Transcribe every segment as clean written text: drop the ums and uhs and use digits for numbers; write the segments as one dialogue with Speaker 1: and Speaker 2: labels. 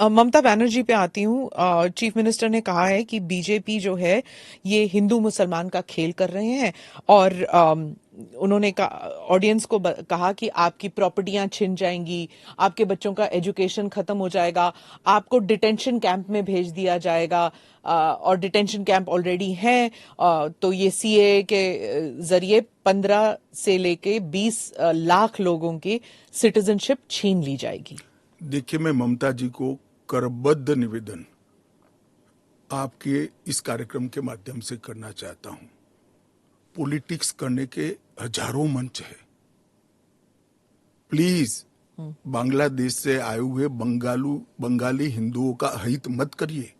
Speaker 1: ममता बनर्जी पे आती हूँ। चीफ मिनिस्टर ने कहा है कि बीजेपी जो है ये हिंदू मुसलमान का खेल कर रहे हैं और उन्होंने ऑडियंस को कहा कि आपकी प्रॉपर्टियां छिन जाएंगी, आपके बच्चों का एजुकेशन खत्म हो जाएगा, आपको डिटेंशन कैंप में भेज दिया जाएगा। और डिटेंशन कैंप ऑलरेडी हैं। तो ये सीए के जरिए 15 से लेके 20 लाख लोगों की सिटीजनशिप छीन ली जाएगी।
Speaker 2: देखिए, मैं ममता जी को करबद्ध निवेदन आपके इस कार्यक्रम के माध्यम से करना चाहता हूं। पॉलिटिक्स करने के हजारों मंच है। प्लीज बांग्लादेश से आए हुए बंगाली हिंदुओं का हित मत करिए।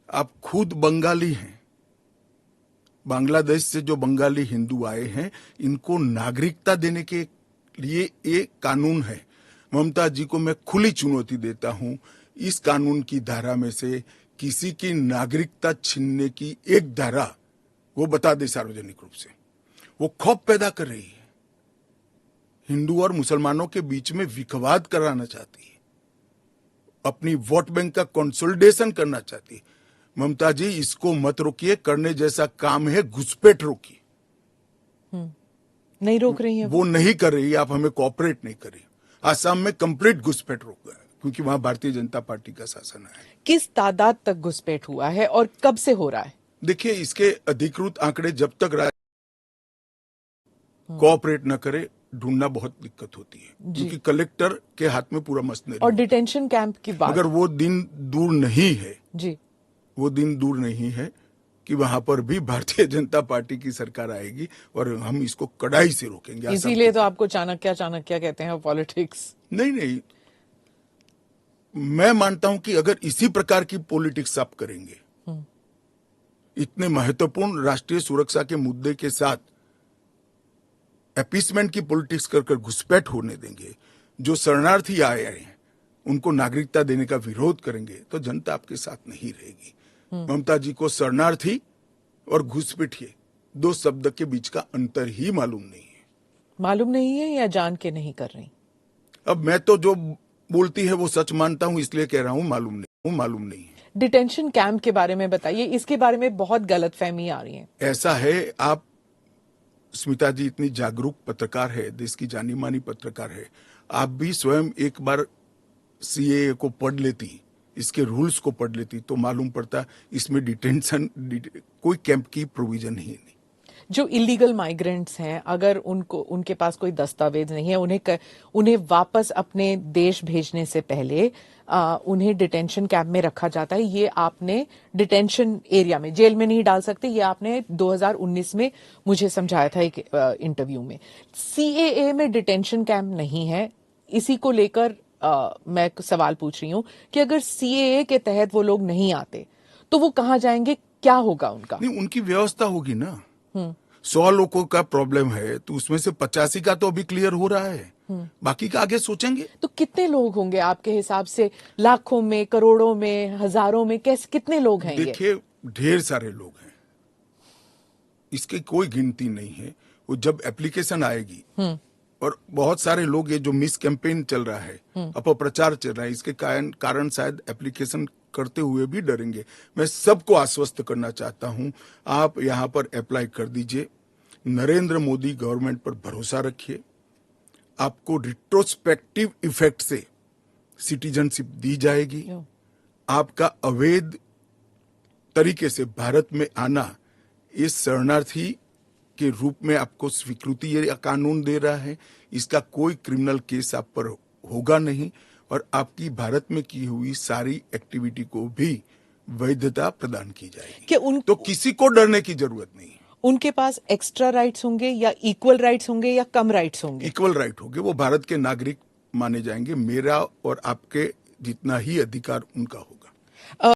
Speaker 2: आप खुद बंगाली हैं। बांग्लादेश से जो बंगाली हिंदू आए हैं, इनको नागरिकता देने के लिए एक कानून है। ममता जी को मैं खुली चुनौती देता हूं, इस कानून की धारा में से किसी की नागरिकता छीनने की एक धारा वो बता दे सार्वजनिक रूप से। वो खौफ पैदा कर रही है, हिंदू और मुसलमानों के बीच में विखवाद कराना चाहती है, अपनी वोट बैंक का कंसोलिडेशन करना चाहती है। ममता जी, इसको मत रोकिए। करने जैसा काम है, घुसपैठ रोकिए।
Speaker 1: नहीं रोक रही है
Speaker 2: वो नहीं कर रही। आप हमें कोऑपरेट नहीं कर रही। आसाम में कंप्लीट घुसपैठ रोक गया क्योंकि वहां भारतीय जनता पार्टी का शासन है।
Speaker 1: किस तादाद तक घुसपैठ हुआ है और कब से हो रहा है?
Speaker 2: देखिए, इसके अधिकृत आंकड़े जब तक कोऑपरेट न करे, ढूंढना बहुत दिक्कत होती है, क्योंकि कलेक्टर के हाथ में पूरा मशीनरी
Speaker 1: और डिटेंशन कैंप की बात,
Speaker 2: मगर वो दिन दूर नहीं है
Speaker 1: जी,
Speaker 2: वो दिन दूर नहीं है कि वहां पर भी भारतीय जनता पार्टी की सरकार आएगी और हम इसको कड़ाई से रोकेंगे।
Speaker 1: इसीलिए तो आपको चाणक्य कहते हैं पॉलिटिक्स।
Speaker 2: नहीं, मैं मानता हूं कि अगर इसी प्रकार की पॉलिटिक्स आप करेंगे, इतने महत्वपूर्ण राष्ट्रीय सुरक्षा के मुद्दे के साथ अपीसमेंट की पॉलिटिक्स कर घुसपैठ होने देंगे, जो शरणार्थी आए हैं उनको नागरिकता देने का विरोध करेंगे, तो जनता आपके साथ नहीं रहेगी। ममता जी को शरणार्थी और घुसपैठिए दो शब्द के बीच का अंतर ही मालूम नहीं है
Speaker 1: या जान के नहीं कर रही?
Speaker 2: अब मैं तो जो बोलती है वो सच मानता हूं, इसलिए कह रहा हूं मालूम नहीं है।
Speaker 1: डिटेंशन कैंप के बारे में बताइए, इसके बारे में बहुत गलतफहमी आ रही है।
Speaker 2: ऐसा है, आप स्मिता जी इतनी जागरूक पत्रकार है, देश की जानी मानी पत्रकार है, आप भी स्वयं एक बार सीएए को पढ़ लेती, इसके रूल्स को पढ़ लेती, तो मालूम पड़ता इसमें कोई कैंप की प्रोविजन ही नहीं।
Speaker 1: जो इलीगल माइग्रेंट्स हैं, अगर उनके पास कोई दस्तावेज नहीं है, उन्हें वापस अपने देश भेजने से पहले उन्हें डिटेंशन कैंप में रखा जाता है। ये आपने डिटेंशन एरिया में, जेल में नहीं डाल सकते, ये आपने 2019 में मुझे समझाया था एक इंटरव्यू में। सीएए में डिटेंशन कैंप नहीं है। इसी को लेकर मैं सवाल पूछ रही हूं कि अगर सीएए के तहत वो लोग नहीं आते तो वो कहां जाएंगे, क्या होगा उनका?
Speaker 2: नहीं, उनकी व्यवस्था होगी ना। 100 लोगों का प्रॉब्लम है तो उसमें से 85 का तो अभी क्लियर हो रहा है, बाकी का आगे सोचेंगे।
Speaker 1: तो कितने लोग होंगे आपके हिसाब से? लाखों में, करोड़ों में, हजारों में, कितने लोग हैं?
Speaker 2: देखिए, ढेर सारे लोग हैं, इसकी कोई गिनती नहीं है। वो जब एप्लीकेशन आएगी और बहुत सारे लोग, ये जो मिस कैंपेन चल रहा है, अपप्रचार चल रहा है, इसके कारण शायद एप्लीकेशन करते हुए भी डरेंगे। मैं सबको आश्वस्त करना चाहता हूं, आप यहां पर अप्लाई कर दीजिए। नरेंद्र मोदी गवर्नमेंट पर भरोसा रखिए। आपको रिट्रोस्पेक्टिव इफेक्ट से सिटीजनशिप दी जाएगी। आपका अवैध तरीके से भारत में आना, इस शरणार्थी के रूप में आपको स्वीकृति ये कानून दे रहा है। इसका कोई क्रिमिनल केस आप पर होगा नहीं और आपकी भारत में की हुई सारी एक्टिविटी को भी वैधता प्रदान की जाएगी। तो किसी को डरने की जरूरत नहीं है।
Speaker 1: उनके पास एक्स्ट्रा राइट्स होंगे या इक्वल राइट्स होंगे या कम राइट्स होंगे?
Speaker 2: इक्वल राइट होंगे। वो भारत के नागरिक माने जाएंगे। मेरा और आपके जितना ही अधिकार उनका होगा।